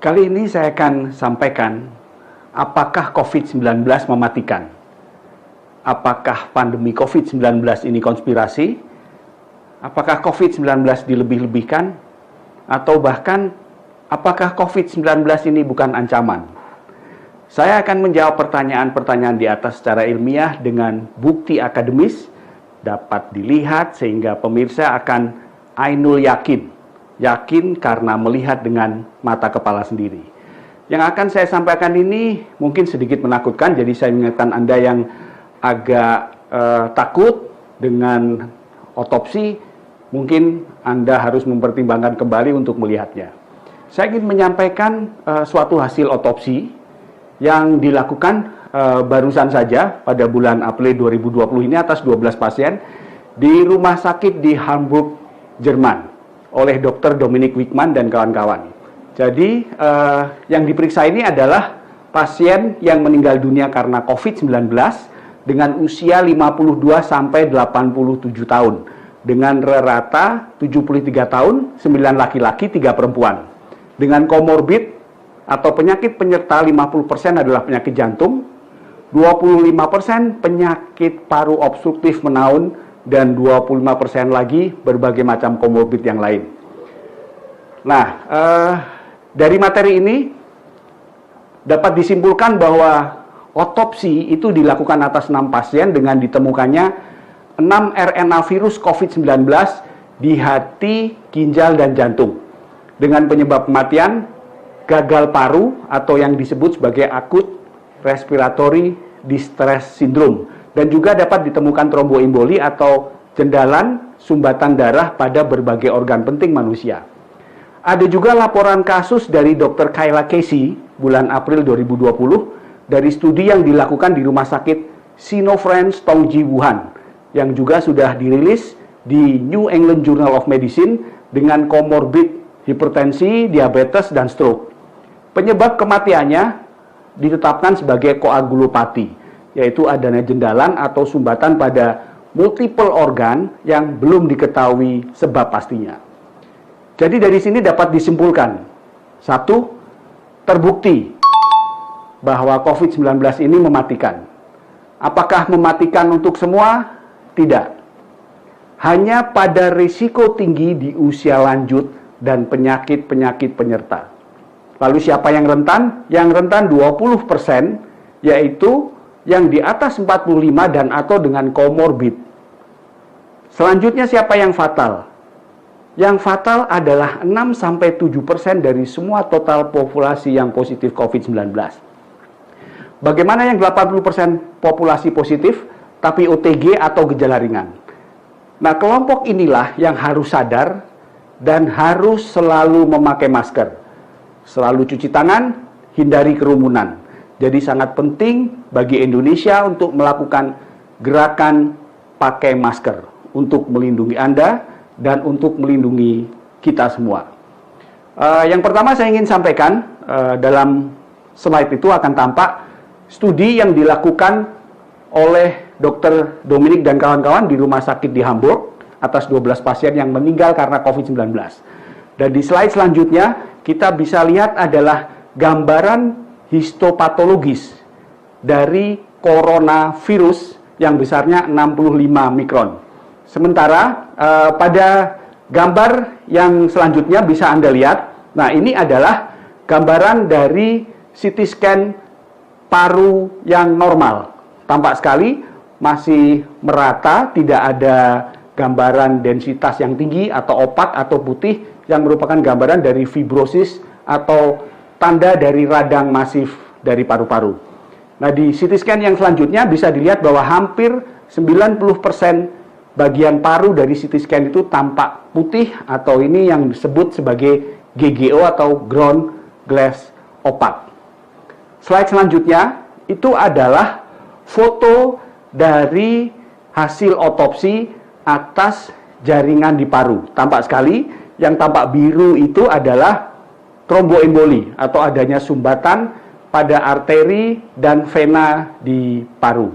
Kali ini saya akan sampaikan apakah COVID-19 mematikan. Apakah pandemi COVID-19 ini konspirasi? Apakah COVID-19 dilebih-lebihkan? Atau bahkan apakah COVID-19 ini bukan ancaman? Saya akan menjawab pertanyaan-pertanyaan di atas secara ilmiah dengan bukti akademis dapat dilihat sehingga pemirsa akan ainul yakin. Yakin karena melihat dengan mata kepala sendiri. Yang akan saya sampaikan ini mungkin sedikit menakutkan, jadi saya mengingatkan Anda yang agak takut dengan otopsi, mungkin Anda harus mempertimbangkan kembali untuk melihatnya. Saya ingin menyampaikan suatu hasil otopsi yang dilakukan barusan saja pada bulan April 2020 ini atas 12 pasien di rumah sakit di Hamburg, Jerman oleh Dr. Dominik Wichmann dan kawan-kawan. Jadi yang diperiksa ini adalah pasien yang meninggal dunia karena COVID-19 dengan usia 52 sampai 87 tahun dengan rata 73 tahun, 9 laki-laki, 3 perempuan. Dengan komorbid atau penyakit penyerta 50% adalah penyakit jantung, 25% penyakit paru obstruktif menaun, dan 25% lagi berbagai macam komorbid yang lain. Nah, dari materi ini dapat disimpulkan bahwa otopsi itu dilakukan atas 6 pasien dengan ditemukannya 6 RNA virus COVID-19 di hati, ginjal, dan jantung. Dengan penyebab kematian gagal paru atau yang disebut sebagai acute respiratory distress syndrome. Dan juga dapat ditemukan tromboemboli atau jendalan sumbatan darah pada berbagai organ penting manusia. Ada juga laporan kasus dari Dr. Kayla Casey bulan April 2020 dari studi yang dilakukan di rumah sakit Sinopharm Tongji Wuhan yang juga sudah dirilis di New England Journal of Medicine dengan komorbid hipertensi, diabetes, dan stroke. Penyebab kematiannya ditetapkan sebagai koagulopati, yaitu adanya jendalan atau sumbatan pada multiple organ yang belum diketahui sebab pastinya. Jadi dari sini dapat disimpulkan, satu, terbukti bahwa COVID-19 ini mematikan. Apakah mematikan untuk semua? Tidak. Hanya pada risiko tinggi di usia lanjut dan penyakit-penyakit penyerta. Lalu siapa yang rentan? Yang rentan 20%, yaitu yang di atas 45 dan atau dengan komorbid. Selanjutnya siapa yang fatal? Yang fatal adalah 6-7% dari semua total populasi yang positif COVID-19. Bagaimana yang 80% populasi positif tapi OTG atau gejala ringan? Nah, kelompok inilah yang harus sadar dan harus selalu memakai masker. Selalu cuci tangan, hindari kerumunan. Jadi sangat penting bagi Indonesia untuk melakukan gerakan pakai masker untuk melindungi Anda dan untuk melindungi kita semua. Yang pertama saya ingin sampaikan, dalam slide itu akan tampak studi yang dilakukan oleh Dr. Dominik dan kawan-kawan di rumah sakit di Hamburg atas 12 pasien yang meninggal karena COVID-19. Dan di slide selanjutnya kita bisa lihat adalah gambaran histopatologis dari coronavirus yang besarnya 65 mikron. Sementara pada gambar yang selanjutnya bisa Anda lihat, nah ini adalah gambaran dari CT scan paru yang normal. Tampak sekali masih merata, tidak ada gambaran densitas yang tinggi atau opak atau putih yang merupakan gambaran dari fibrosis atau tanda dari radang masif dari paru-paru. Nah, di CT scan yang selanjutnya bisa dilihat bahwa hampir 90% bagian paru dari CT scan itu tampak putih atau ini yang disebut sebagai GGO atau ground glass opaque. Slide selanjutnya itu adalah foto dari hasil otopsi atas jaringan di paru. Tampak sekali, yang tampak biru itu adalah tromboemboli atau adanya sumbatan pada arteri dan vena di paru.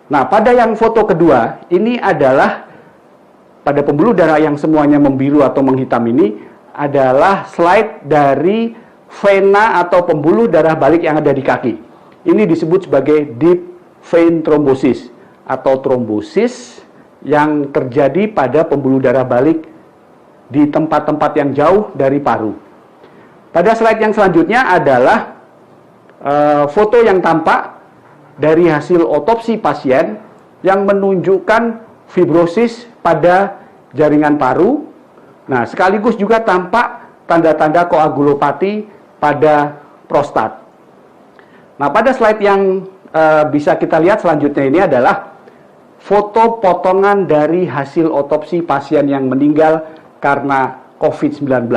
Nah, pada yang foto kedua, ini adalah pada pembuluh darah yang semuanya membiru atau menghitam ini adalah slide dari vena atau pembuluh darah balik yang ada di kaki. Ini disebut sebagai deep vein thrombosis atau trombosis yang terjadi pada pembuluh darah balik di tempat-tempat yang jauh dari paru. Pada slide yang selanjutnya adalah foto yang tampak dari hasil otopsi pasien yang menunjukkan fibrosis pada jaringan paru. Nah, sekaligus juga tampak tanda-tanda koagulopati pada prostat. Nah, pada slide yang bisa kita lihat selanjutnya ini adalah foto potongan dari hasil otopsi pasien yang meninggal karena COVID-19.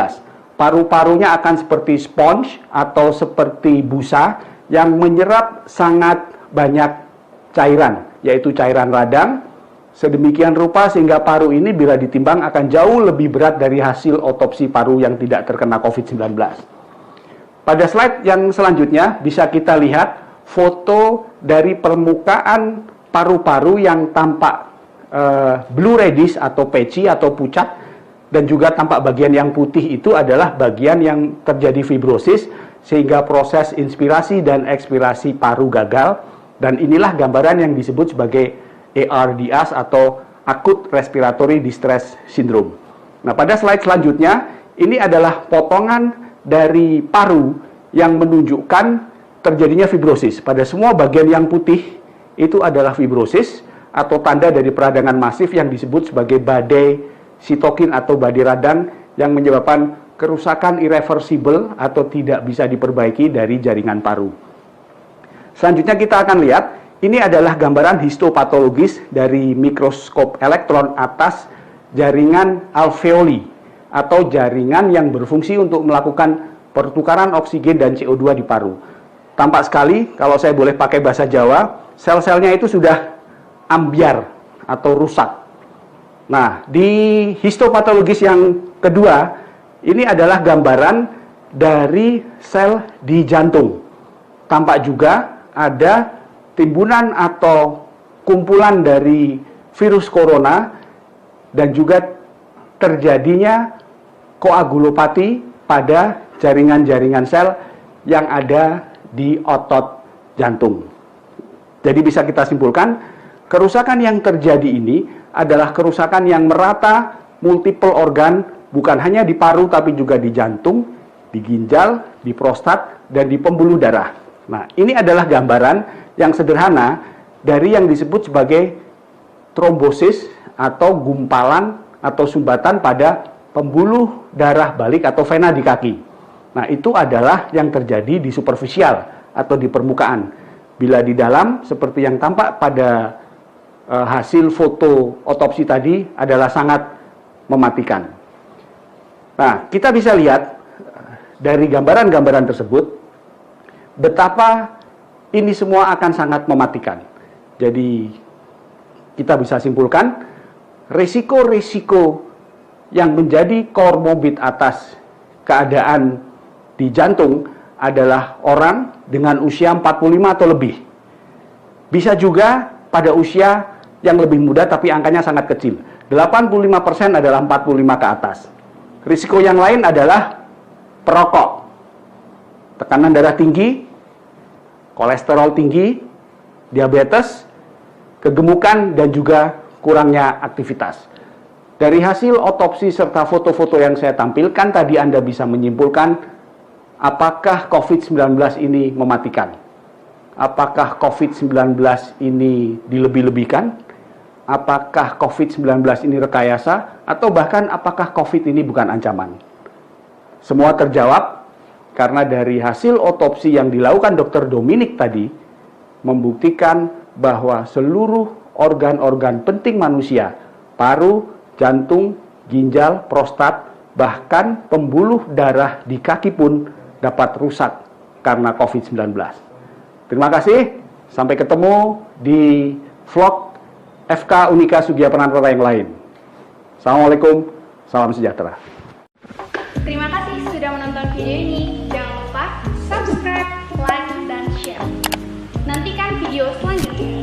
Paru-parunya akan seperti sponge atau seperti busa yang menyerap sangat banyak cairan, yaitu cairan radang, sedemikian rupa sehingga paru ini bila ditimbang akan jauh lebih berat dari hasil otopsi paru yang tidak terkena COVID-19. Pada slide yang selanjutnya bisa kita lihat foto dari permukaan paru-paru yang tampak blue reddish atau patchy atau pucat, dan juga tampak bagian yang putih itu adalah bagian yang terjadi fibrosis sehingga proses inspirasi dan ekspirasi paru gagal, dan inilah gambaran yang disebut sebagai ARDS atau Acute Respiratory Distress Syndrome. Nah, pada slide selanjutnya ini adalah potongan dari paru yang menunjukkan terjadinya fibrosis. Pada semua bagian yang putih itu adalah fibrosis atau tanda dari peradangan masif yang disebut sebagai badai sitokin atau badai radang yang menyebabkan kerusakan irreversible atau tidak bisa diperbaiki dari jaringan paru. Selanjutnya kita akan lihat, ini adalah gambaran histopatologis dari mikroskop elektron atas jaringan alveoli atau jaringan yang berfungsi untuk melakukan pertukaran oksigen dan CO2 di paru. Tampak sekali, kalau saya boleh pakai bahasa Jawa, sel-selnya itu sudah ambyar atau rusak. Nah, di histopatologis yang kedua, ini adalah gambaran dari sel di jantung. Tampak juga ada timbunan atau kumpulan dari virus corona dan juga terjadinya koagulopati pada jaringan-jaringan sel yang ada di otot jantung. Jadi bisa kita simpulkan, kerusakan yang terjadi ini adalah kerusakan yang merata multiple organ, bukan hanya di paru tapi juga di jantung, di ginjal, di prostat, dan di pembuluh darah. Nah, ini adalah gambaran yang sederhana dari yang disebut sebagai trombosis atau gumpalan atau sumbatan pada pembuluh darah balik atau vena di kaki. Nah, itu adalah yang terjadi di superficial atau di permukaan. Bila di dalam, seperti yang tampak pada hasil foto otopsi tadi, adalah sangat mematikan. Nah, kita bisa lihat dari gambaran-gambaran tersebut, betapa ini semua akan sangat mematikan. Jadi, kita bisa simpulkan, risiko-risiko yang menjadi komorbid atas keadaan di jantung adalah orang dengan usia 45 atau lebih. Bisa juga pada usia yang lebih muda tapi angkanya sangat kecil. 85% adalah 45 ke atas. Risiko yang lain adalah perokok, tekanan darah tinggi, kolesterol tinggi, diabetes, kegemukan, dan juga kurangnya aktivitas. Dari hasil otopsi serta foto-foto yang saya tampilkan tadi Anda bisa menyimpulkan apakah COVID-19 ini mematikan? Apakah COVID-19 ini dilebih-lebihkan? Apakah COVID-19 ini rekayasa? Atau bahkan apakah COVID ini bukan ancaman? Semua terjawab karena dari hasil otopsi yang dilakukan Dr. Dominic tadi membuktikan bahwa seluruh organ-organ penting manusia, paru, jantung, ginjal, prostat, bahkan pembuluh darah di kaki pun dapat rusak karena COVID-19. Terima kasih, sampai ketemu di vlog FK Unika Sugia Penantara yang lain. Assalamualaikum, salam sejahtera. Terima kasih sudah menonton video ini. Jangan lupa subscribe, like, dan share. Nantikan video selanjutnya.